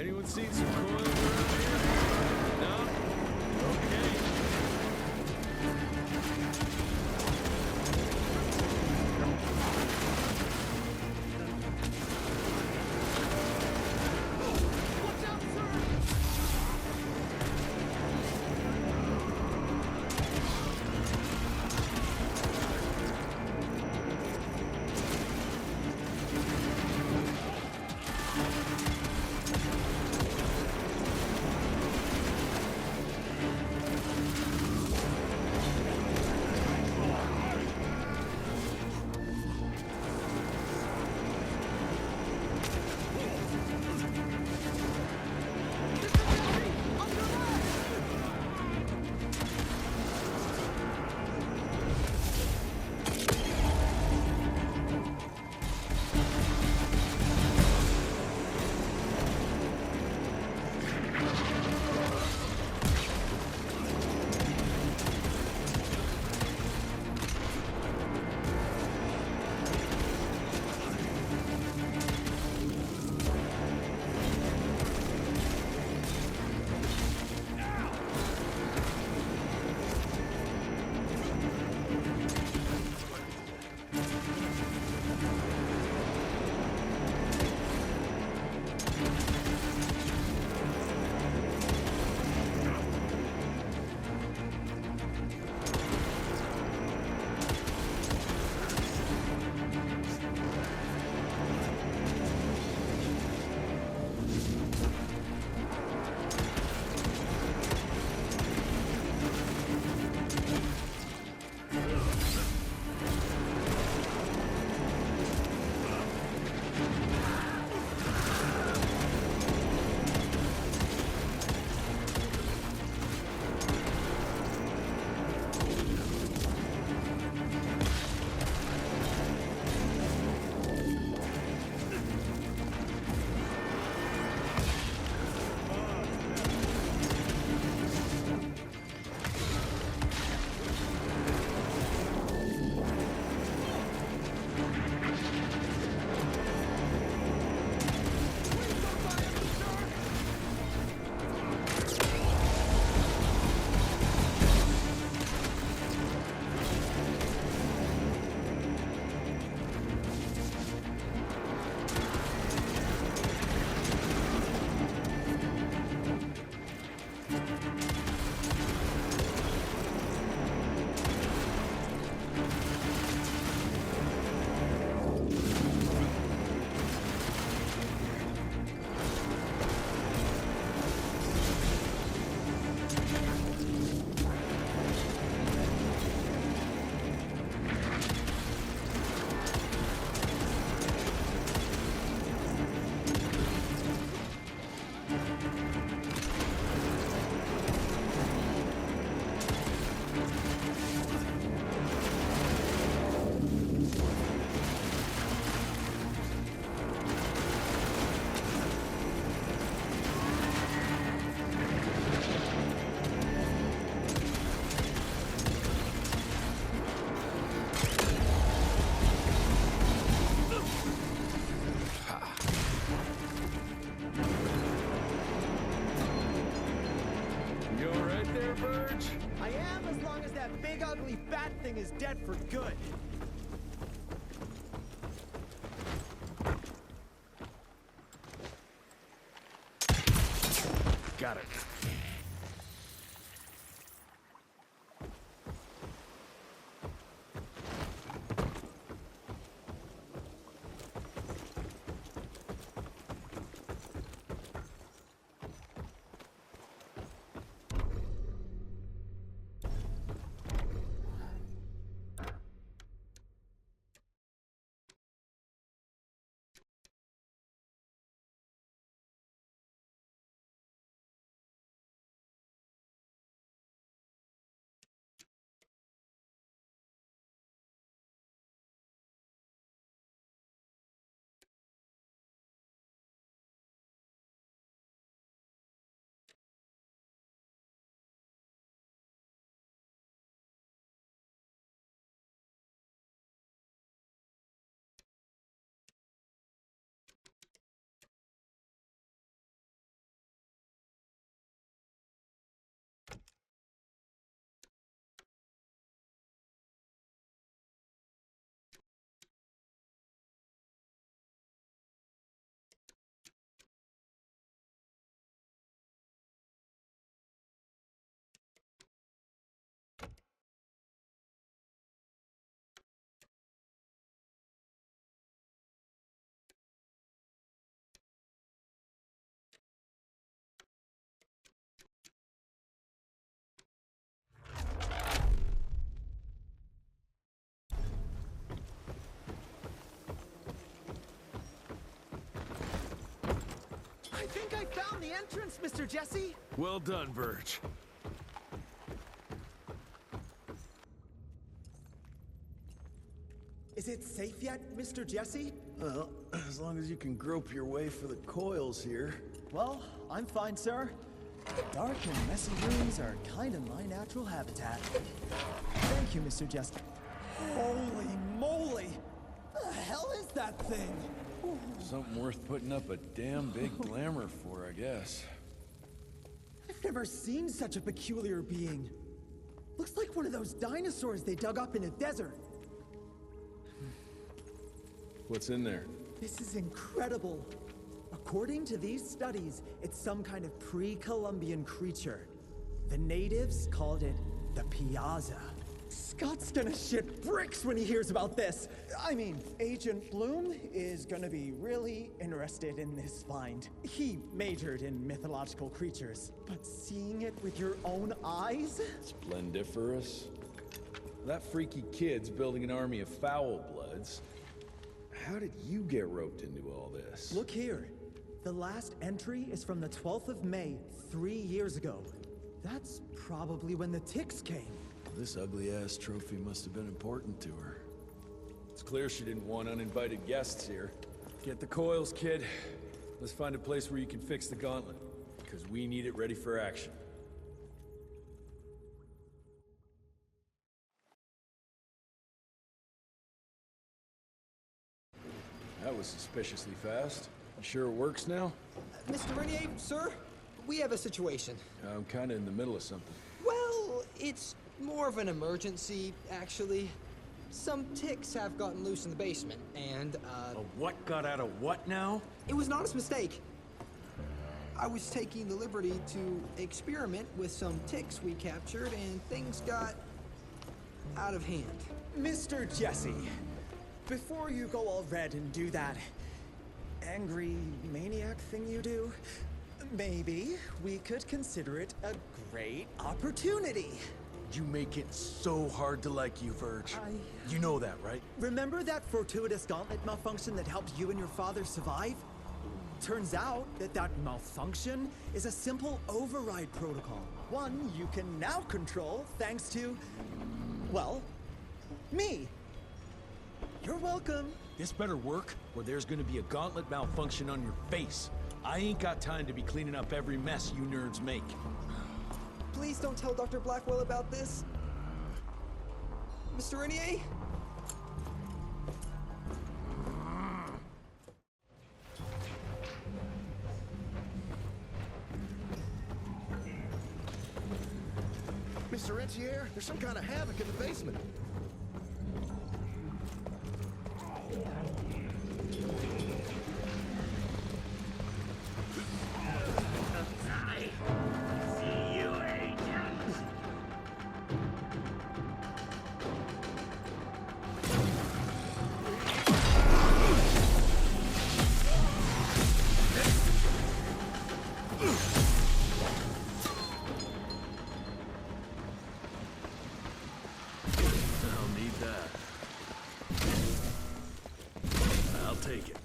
Anyone seen some coils around here? No? Okay. Watch out, sir! I am, as long as that big, ugly, fat thing is dead for good. Got it. think I found the entrance, Mr. Jesse. Well done, Verge. Is it safe yet, Mr. Jesse? Well, as long as you can grope your way for the coils here. Well, I'm fine, sir. Dark and messy rooms are kind of my natural habitat. Thank you, Mr. Jesse. Holy moly! The hell is that thing? Something worth putting up a damn big glimmer for, I guess. I've never seen such a peculiar being. Looks like one of those dinosaurs they dug up in a desert. What's in there? This is incredible. According to these studies, it's some kind of pre-Columbian creature. The natives called it the Piazza. Scott's gonna shit bricks when he hears about this. I mean, Agent Bloom is gonna be really interested in this find. He majored in mythological creatures, but seeing it with your own eyes? Splendiferous. That freaky kid's building an army of foul bloods. How did you get roped into all this? Look here. The last entry is from the 12th of May, 3 years ago. That's probably when the ticks came. This ugly-ass trophy must have been important to her. It's clear she didn't want uninvited guests here. Get the coils, kid. Let's find a place where you can fix the gauntlet, because we need it ready for action. That was suspiciously fast. You sure it works now? Mr. Renier, sir, we have a situation. I'm kinda in the middle of something. Well, it's more of an emergency, actually. Some ticks have gotten loose in the basement, and, A what got out of what now? it was an honest mistake. I was taking the liberty to experiment with some ticks we captured, and things got out of hand. Mr. Jesse, before you go all red and do that angry maniac thing you do, maybe we could consider it a great opportunity. You make it so hard to like you, Verge. You know that, right? Remember that fortuitous gauntlet malfunction that helped you and your father survive? Turns out that malfunction is a simple override protocol. One you can now control thanks to, well, me. You're welcome. This better work, or there's gonna be a gauntlet malfunction on your face. I ain't got time to be cleaning up every mess you nerds make. Please don't tell Dr. Blackwell about this. Mr. Renier? Mr. Rentier, there's some kind of havoc in the basement. I'll need that. I'll take it.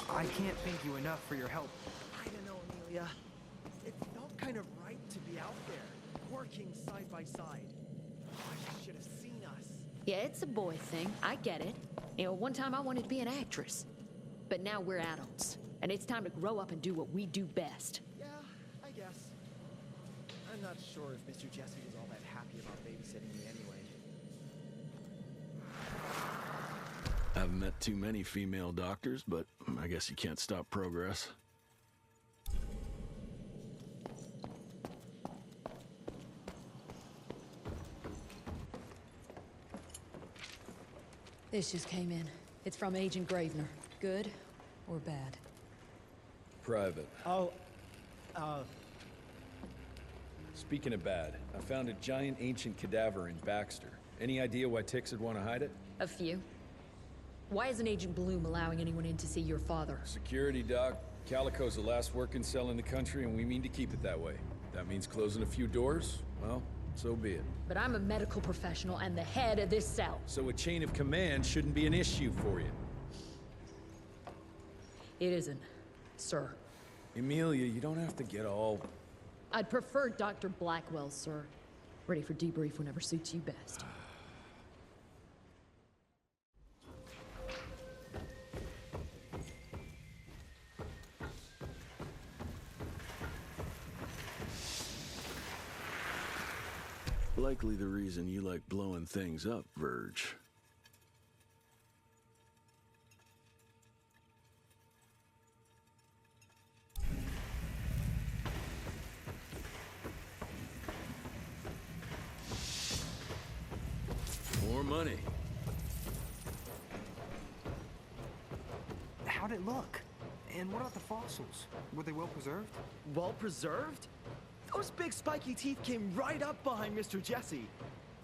I can't thank you enough for your help. I don't know, Amelia. It felt kind of right to be out there, working side by side. I should have seen us. Yeah, it's a boy thing. I get it. You know, one time I wanted to be an actress. But now we're adults, and it's time to grow up and do what we do best. Yeah, I guess. I'm not sure if Mr. Jesse was all that happy about babysitting me anyway. I haven't met too many female doctors, but I guess you can't stop progress. This just came in. It's from Agent Gravener. Good or bad? Private. Oh, Speaking of bad, I found a giant ancient cadaver in Baxter. Any idea why ticks would want to hide it? A few. Why isn't Agent Bloom allowing anyone in to see your father? Security, Doc. Calico's the last working cell in the country, and we mean to keep it that way. That means closing a few doors? Well, So be it. But I'm a medical professional and the head of this cell. So a chain of command shouldn't be an issue for you. It isn't, sir. Emilia, you don't have to get all... I'd prefer Dr. Blackwell, sir. Ready for debrief whenever suits you best. Likely the reason you like blowing things up, Verge. More money. How'd it look? And what about the fossils? Were they well preserved? Well preserved? Those big spiky teeth came right up behind Mr. Jesse.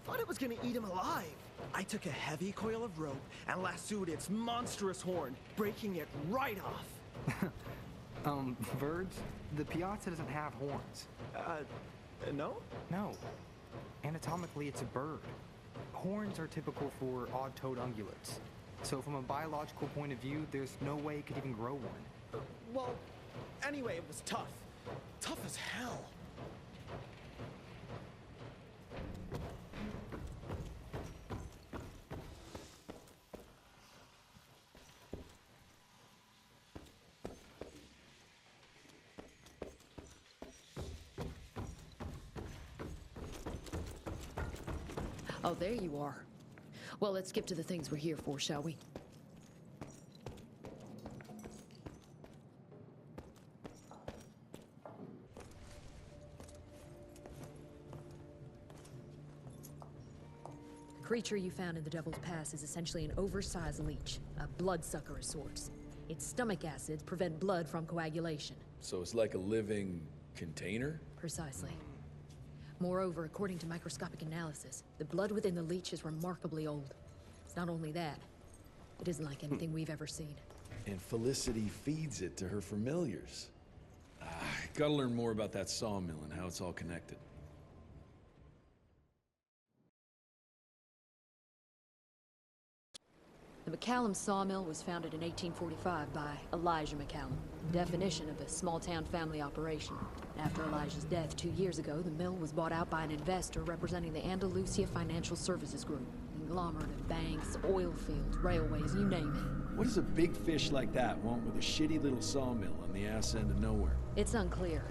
Thought it was gonna eat him alive. I took a heavy coil of rope and lassoed its monstrous horn, breaking it right off. Verge, the Piazza doesn't have horns. No? No. Anatomically, it's a bird. Horns are typical for odd-toed ungulates. So from a biological point of view, there's no way it could even grow one. Well, anyway, it was tough. Tough as hell. Oh, there you are. Well, let's skip to the things we're here for, shall we? The creature you found in the Devil's Pass is essentially an oversized leech, a bloodsucker of sorts. Its stomach acids prevent blood from coagulation. So it's like a living container? Precisely. Moreover, according to microscopic analysis, the blood within the leech is remarkably old. It's not only that, it isn't like anything we've ever seen. And Felicity feeds it to her familiars. Gotta learn more about that sawmill and how it's all connected. The McCallum sawmill was founded in 1845 by Elijah McCallum, definition of a small-town family operation. After Elijah's death 2 years ago, the mill was bought out by an investor representing the Andalusia Financial Services Group. Conglomerate of banks, oil fields, railways, you name it. What does a big fish like that want with a shitty little sawmill on the ass end of nowhere? It's unclear.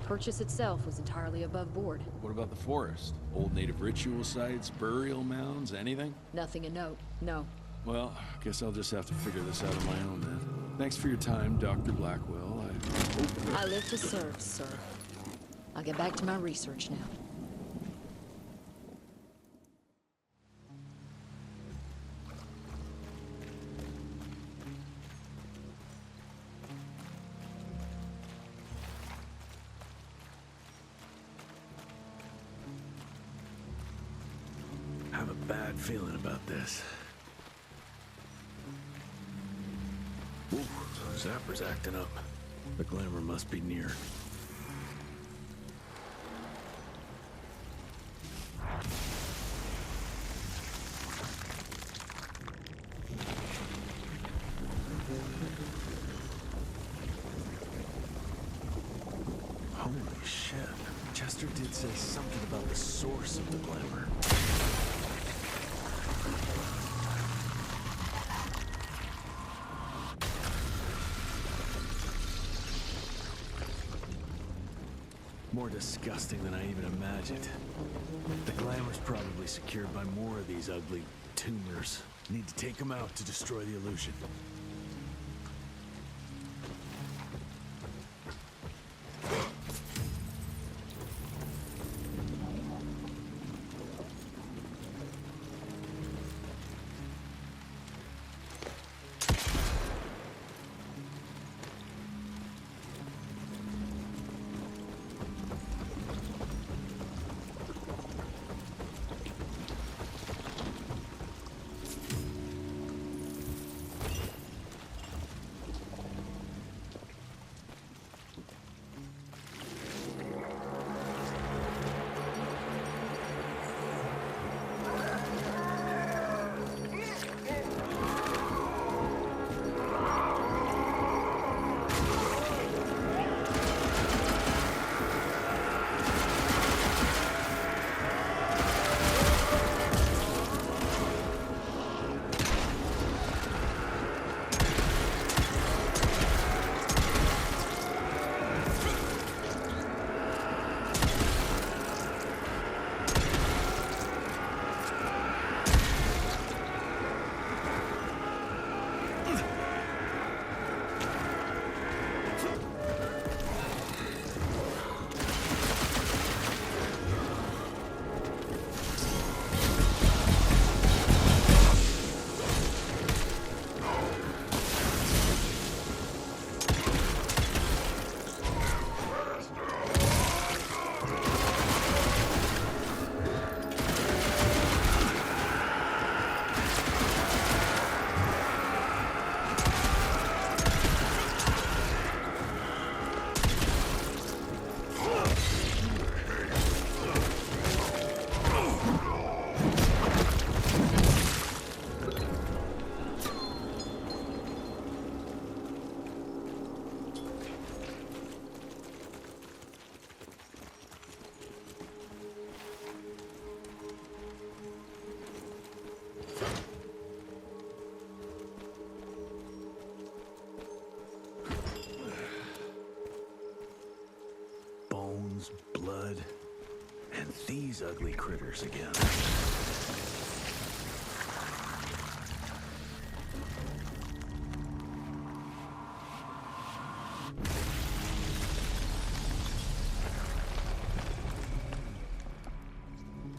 Purchase itself was entirely above board. What about the forest? Old native ritual sites, burial mounds, anything? Nothing of note, no. Well, guess I'll just have to figure this out on my own then. Thanks for your time, Dr. Blackwell. I live to serve, sir. I'll get back to my research now. I have a bad feeling about this. Ooh, Zapper's acting up. The glimmer must be near. Holy shit. Chester did say something about the source of the glimmer. More disgusting than I even imagined. The glamour's probably secured by more of these ugly tumors. Need to take them out to destroy the illusion. these ugly critters again.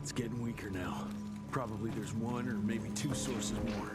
It's getting weaker now. Probably there's one or maybe two sources more.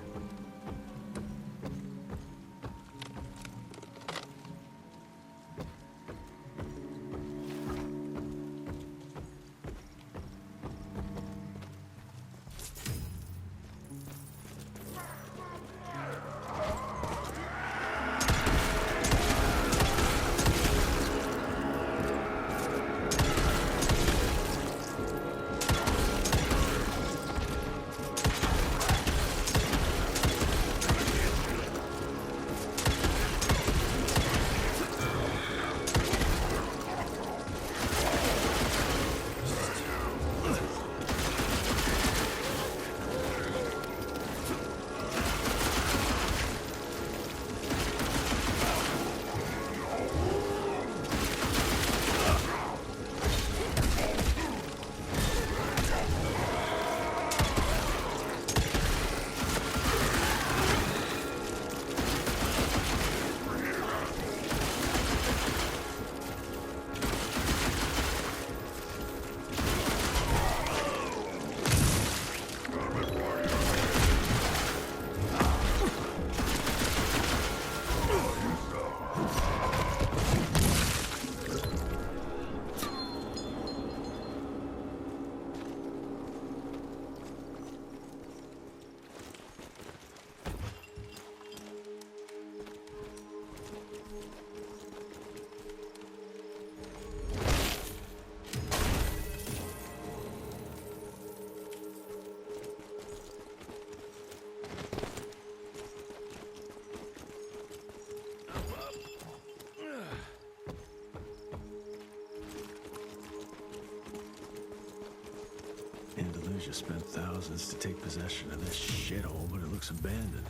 Andalusia spent thousands to take possession of this shithole, but it looks abandoned.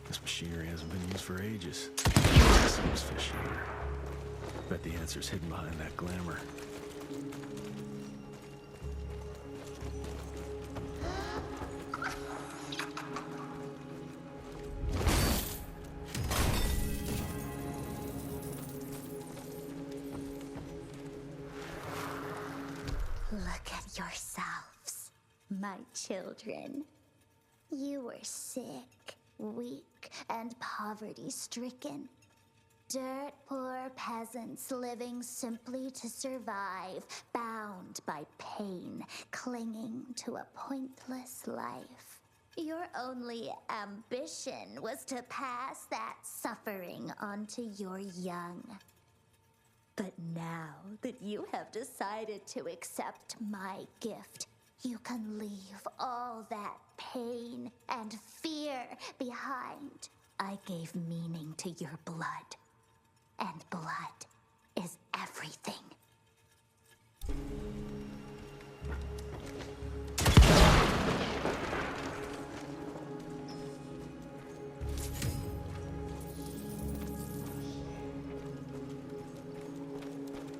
This machinery hasn't been used for ages. Seems fishy here. Bet the answer's hidden behind that glimmer. Look at yourselves, my children. You were sick, weak, and poverty-stricken. Dirt poor peasants living simply to survive, bound by pain, clinging to a pointless life. Your only ambition was to pass that suffering on to your young. But now that you have decided to accept my gift, you can leave all that pain and fear behind. I gave meaning to your blood, and blood is everything.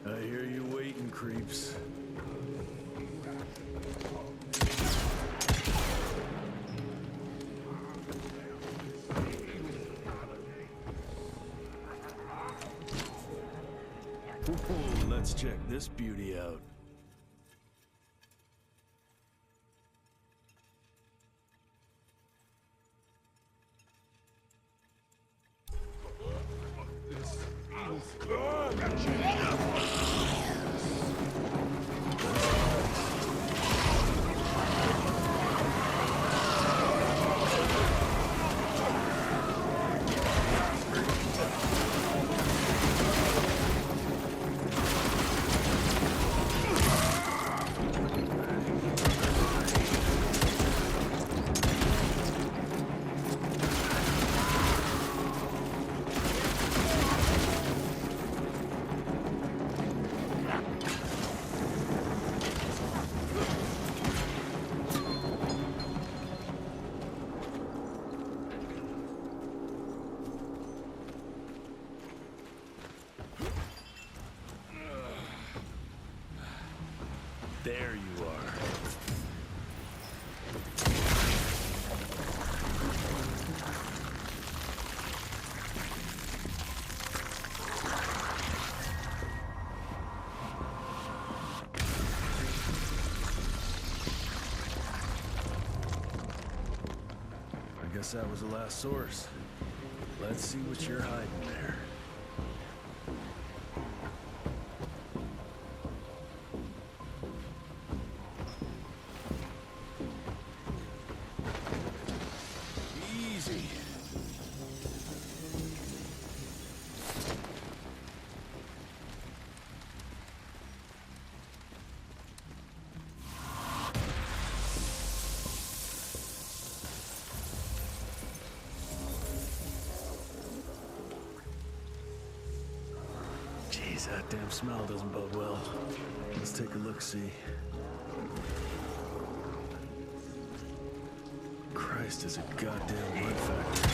I hear you waiting, creeps. Ooh, let's check this beauty out. Guess that was the last source. Let's see what you're hiding there. Easy. Jeez, that damn smell doesn't bode well. Let's take a look-see. Christ, is a goddamn blood factory.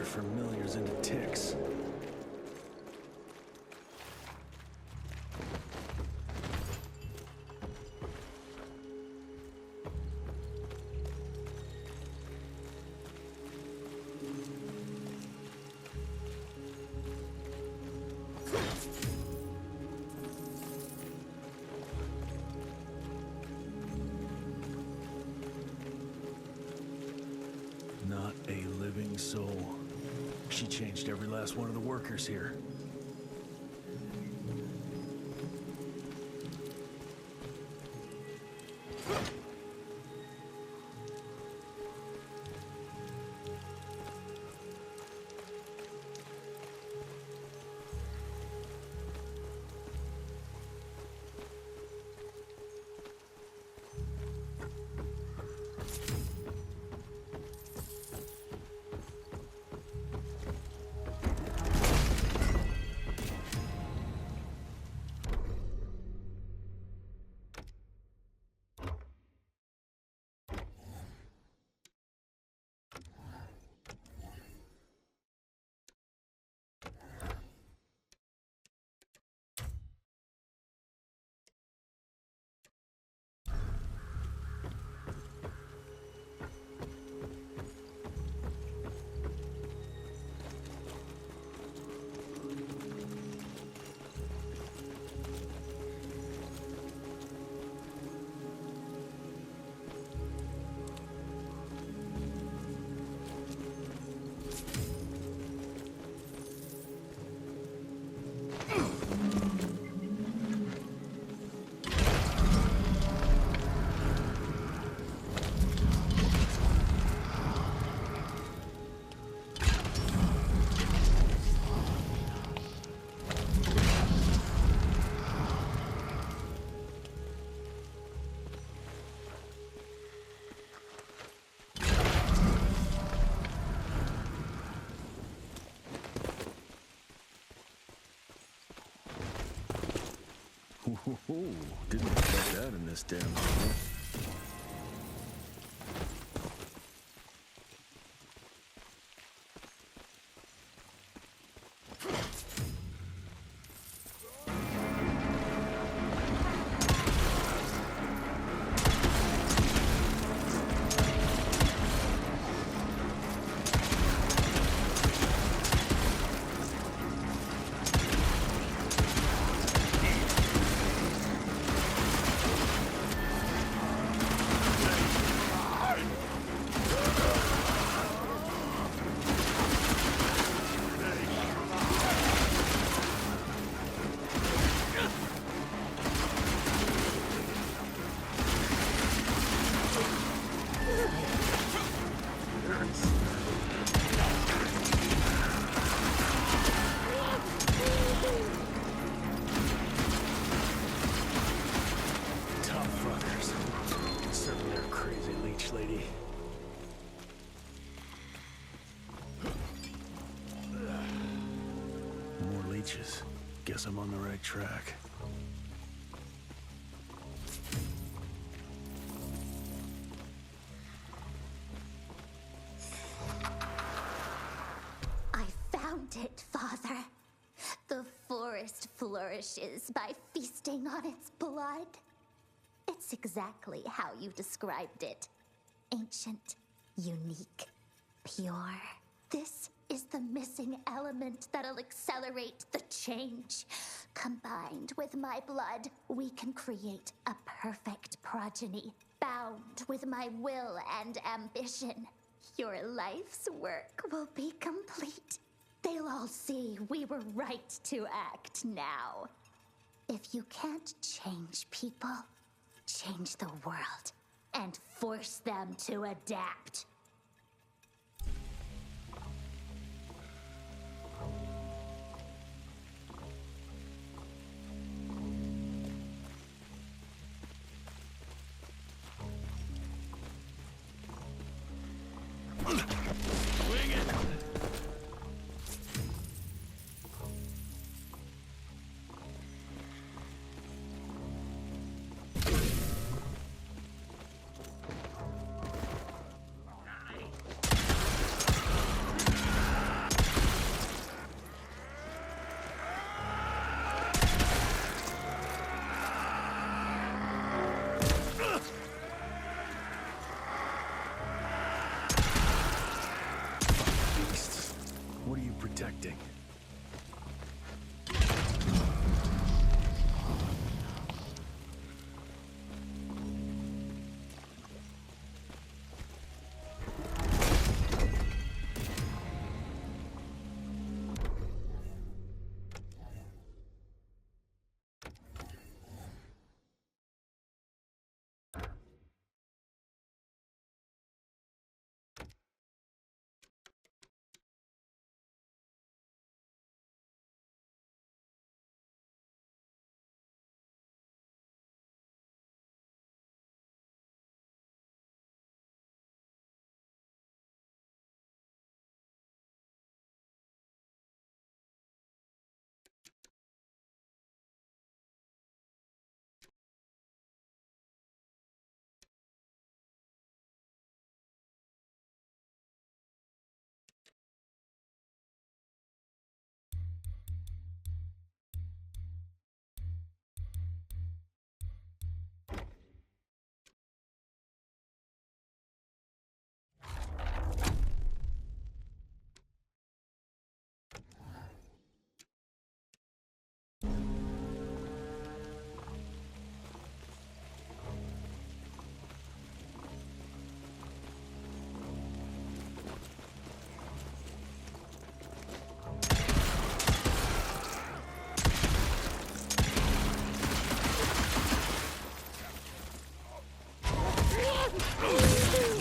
Familiars into ticks. Not a living soul. She changed every last one of the workers here. Ooh, didn't expect that in this damn thing. lady. More leeches. Guess I'm on the right track. I found it, Father. The forest flourishes by feasting on its blood. It's exactly how you described it. Ancient, unique, pure. This is the missing element that'll accelerate the change. Combined with my blood, we can create a perfect progeny, bound with my will and ambition. Your life's work will be complete. They'll all see we were right to act now. If you can't change people, change the world and force them to adapt. What are you protecting?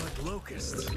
Like locusts.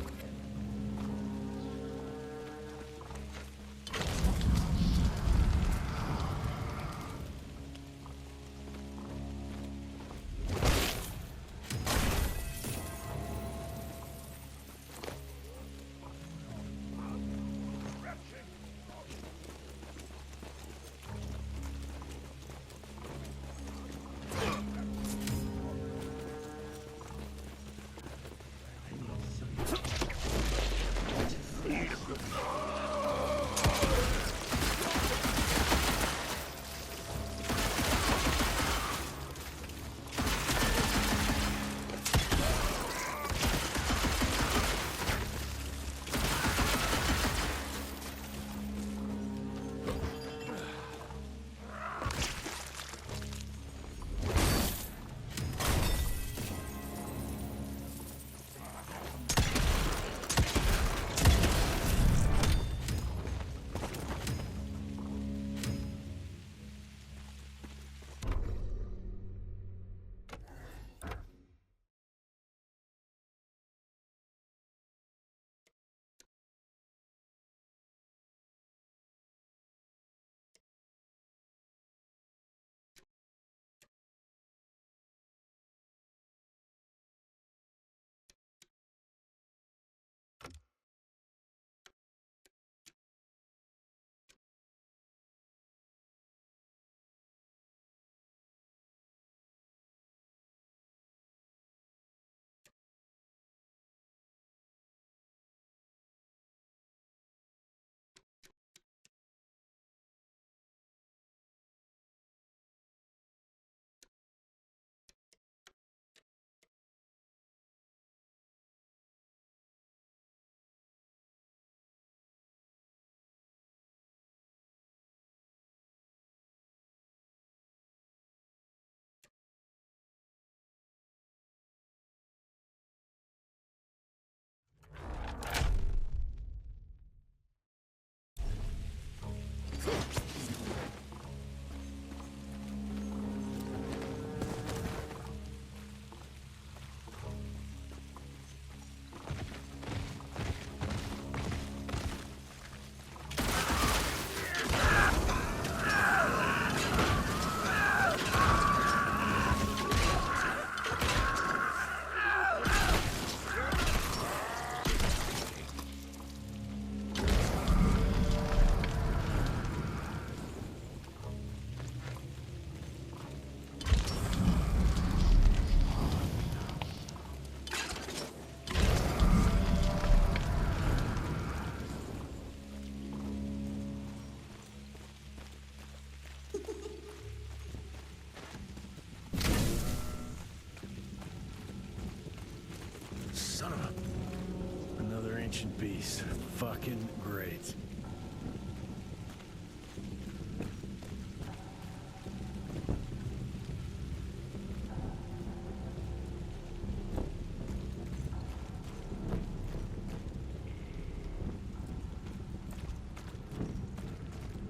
Son of a... Another ancient beast. Fucking great.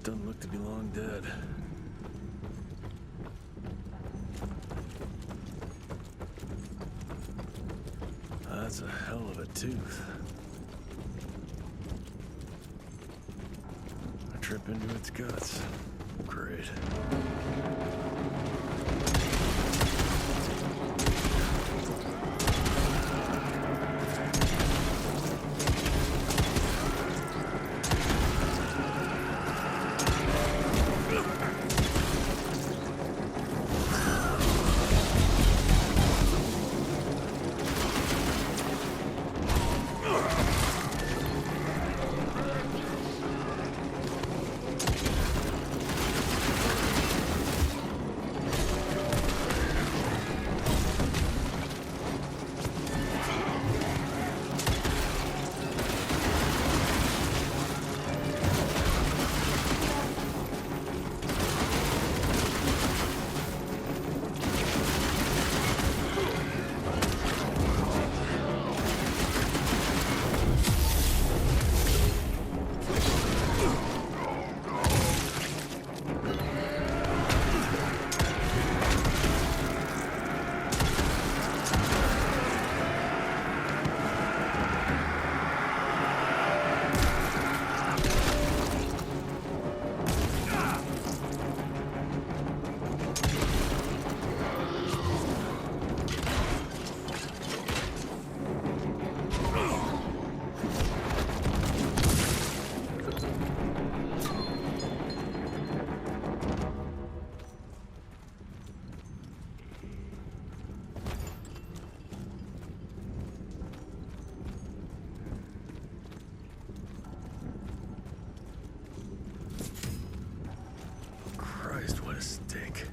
Doesn't look to be long dead. That's a hell of a tooth. I trip into its guts. Great. Christ, what a stink.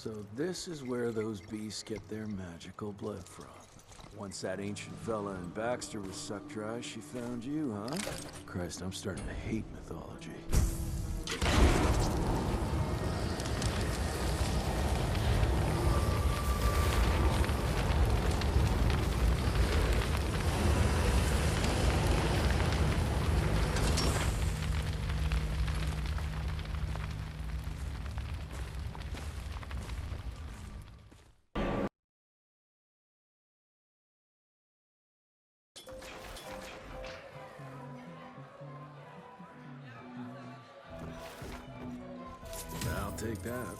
So this is where those beasts get their magical blood from. Once that ancient fella in Baxter was sucked dry, she found you, huh? Christ, I'm starting to hate mythology. I'll take that.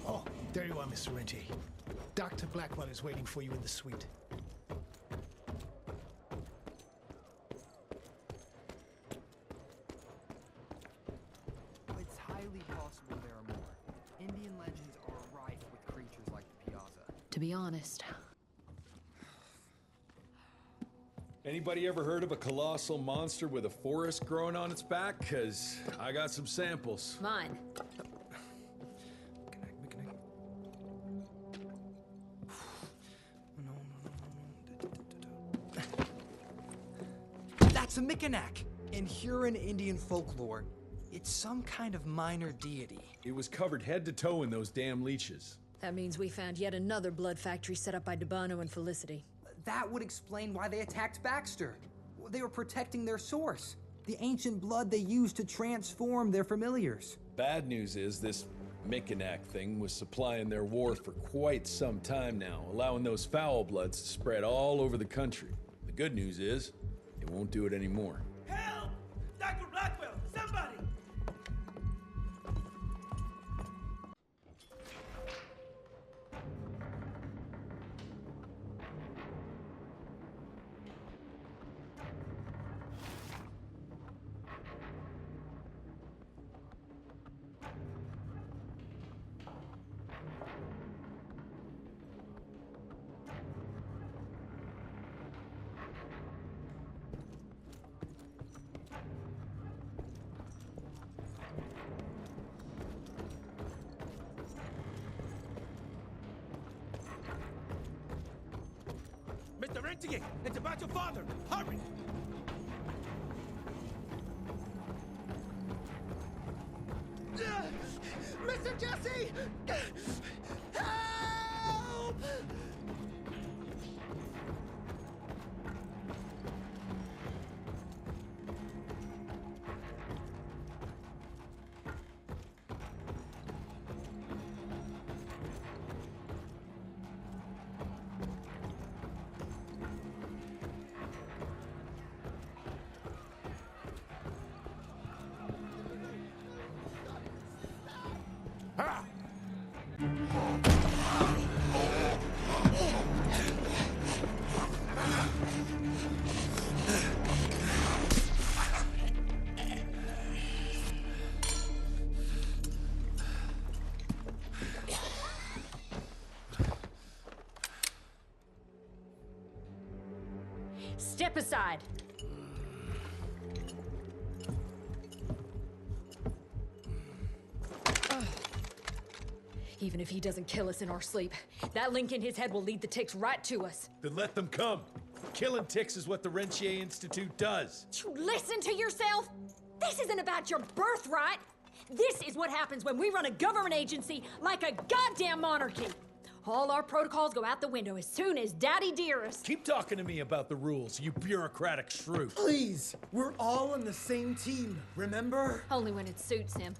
Oh, there you are, Mr. Rentier. Dr. Blackwell is waiting for you in the suite. It's highly possible there are more. Indian legends are rife with creatures like the Piazza. To be honest, Anybody ever heard of a colossal monster with a forest growing on its back? 'Cause I got some samples. mine. That's a Mickenak! In Huron Indian folklore, it's some kind of minor deity. It was covered head to toe in those damn leeches. That means we found yet another blood factory set up by Debano and Felicity. That would explain why they attacked Baxter. They were protecting their source, the ancient blood they used to transform their familiars. Bad news is this Mickenak thing was supplying their war for quite some time now, allowing those foul bloods to spread all over the country. The good news is, it won't do it anymore. Help! Dr. Blackwell, somebody! Mr. Rentier, it's about your father. Hurry! Mr. Jesse! Help! Ah! Step aside. Even if he doesn't kill us in our sleep, that link in his head will lead the ticks right to us. Then let them come. Killing ticks is what the Rentier Institute does. You listen to yourself? This isn't about your birthright. This is what happens when we run a government agency like a goddamn monarchy. All our protocols go out the window as soon as Daddy Dearest. Keep talking to me about the rules, you bureaucratic shrew. Please, we're all on the same team, remember? Only when it suits him.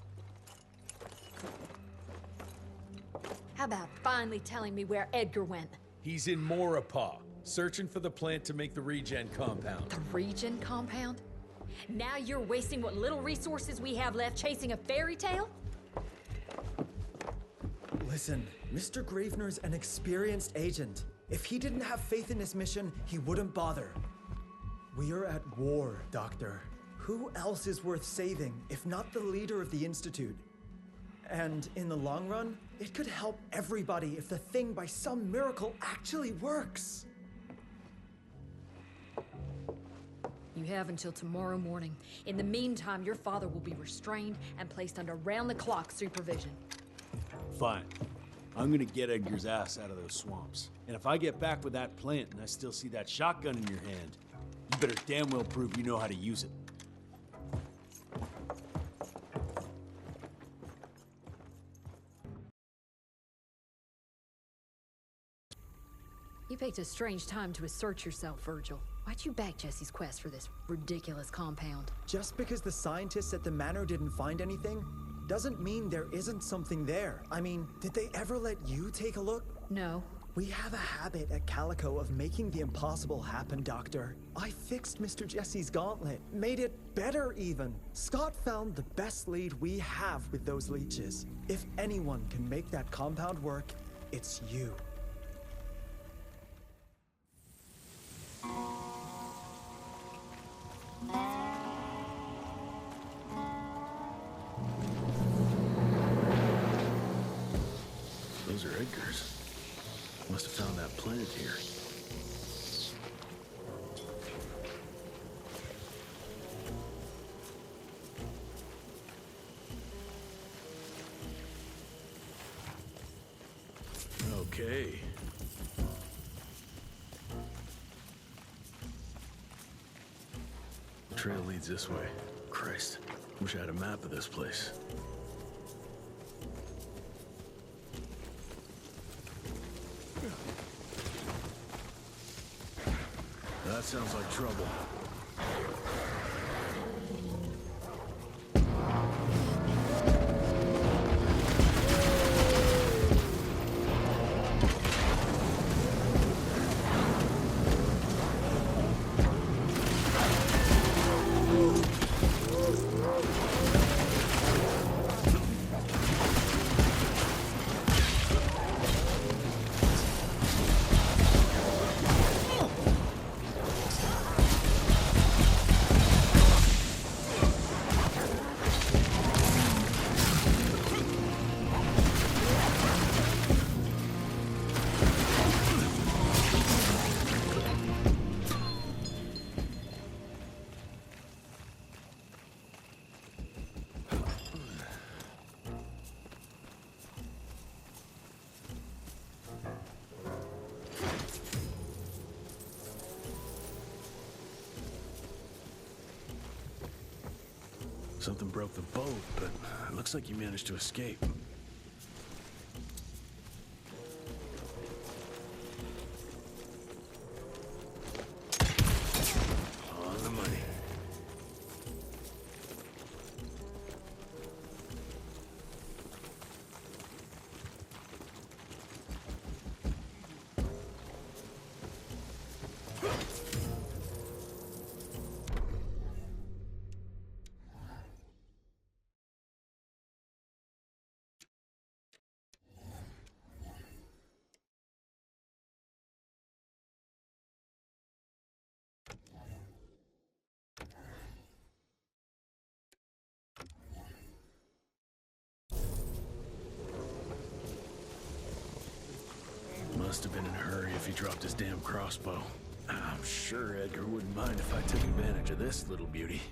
How about finally telling me where Edgar went? He's in Maurepas, searching for the plant to make the regen compound. The regen compound? Now you're wasting what little resources we have left chasing a fairy tale? Listen, Mr. Gravener's an experienced agent. If he didn't have faith in his mission, he wouldn't bother. We are at war, Doctor. Who else is worth saving, if not the leader of the Institute? And in the long run, it could help everybody if the thing by some miracle actually works. You have until tomorrow morning. In the meantime, your father will be restrained and placed under round-the-clock supervision. Fine. I'm gonna get Edgar's ass out of those swamps. And if I get back with that plant and I still see that shotgun in your hand, you better damn well prove you know how to use it. You picked a strange time to assert yourself, Virgil. Why'd you back Jesse's quest for this ridiculous compound? Just because the scientists at the manor didn't find anything, doesn't mean there isn't something there. I mean, did they ever let you take a look? No. We have a habit at Calico of making the impossible happen, Doctor. I fixed Mr. Jesse's gauntlet, made it better even. Scott found the best lead we have with those leeches. If anyone can make that compound work, it's you. Those are Edgar's. Must have found that plant here. Okay. The trail leads this way. Christ, wish I had a map of this place. That sounds like trouble. Something broke the boat, but it looks like you managed to escape. On the money. Must have been in a hurry if he dropped his damn crossbow. I'm sure Edgar wouldn't mind if I took advantage of this little beauty.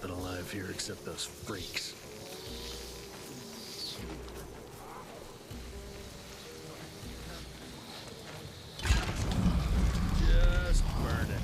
nothing alive here except those freaks. Just burn it.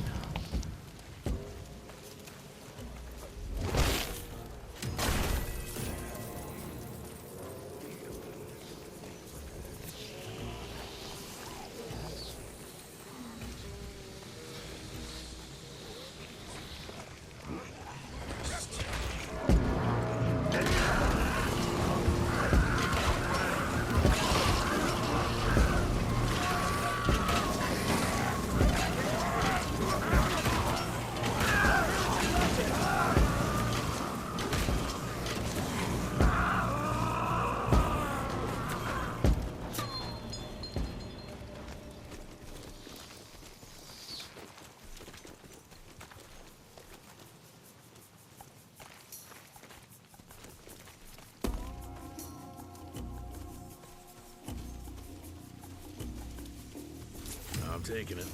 I'm taking it.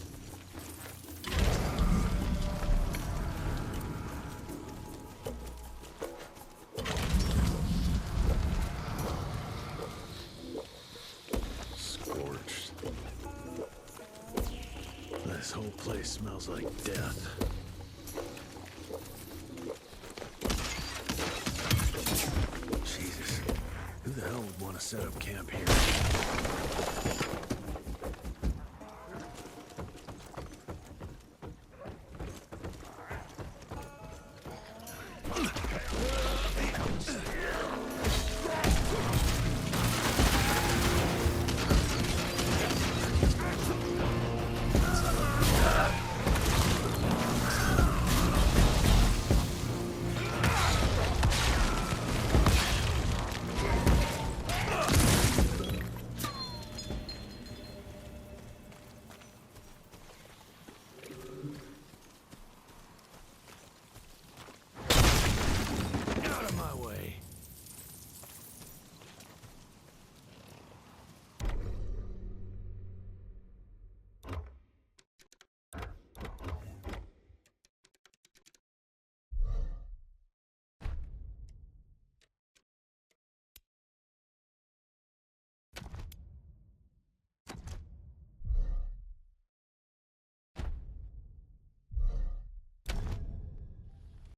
Scorched. This whole place smells like death. Jesus. Who the hell would want to set up camp here?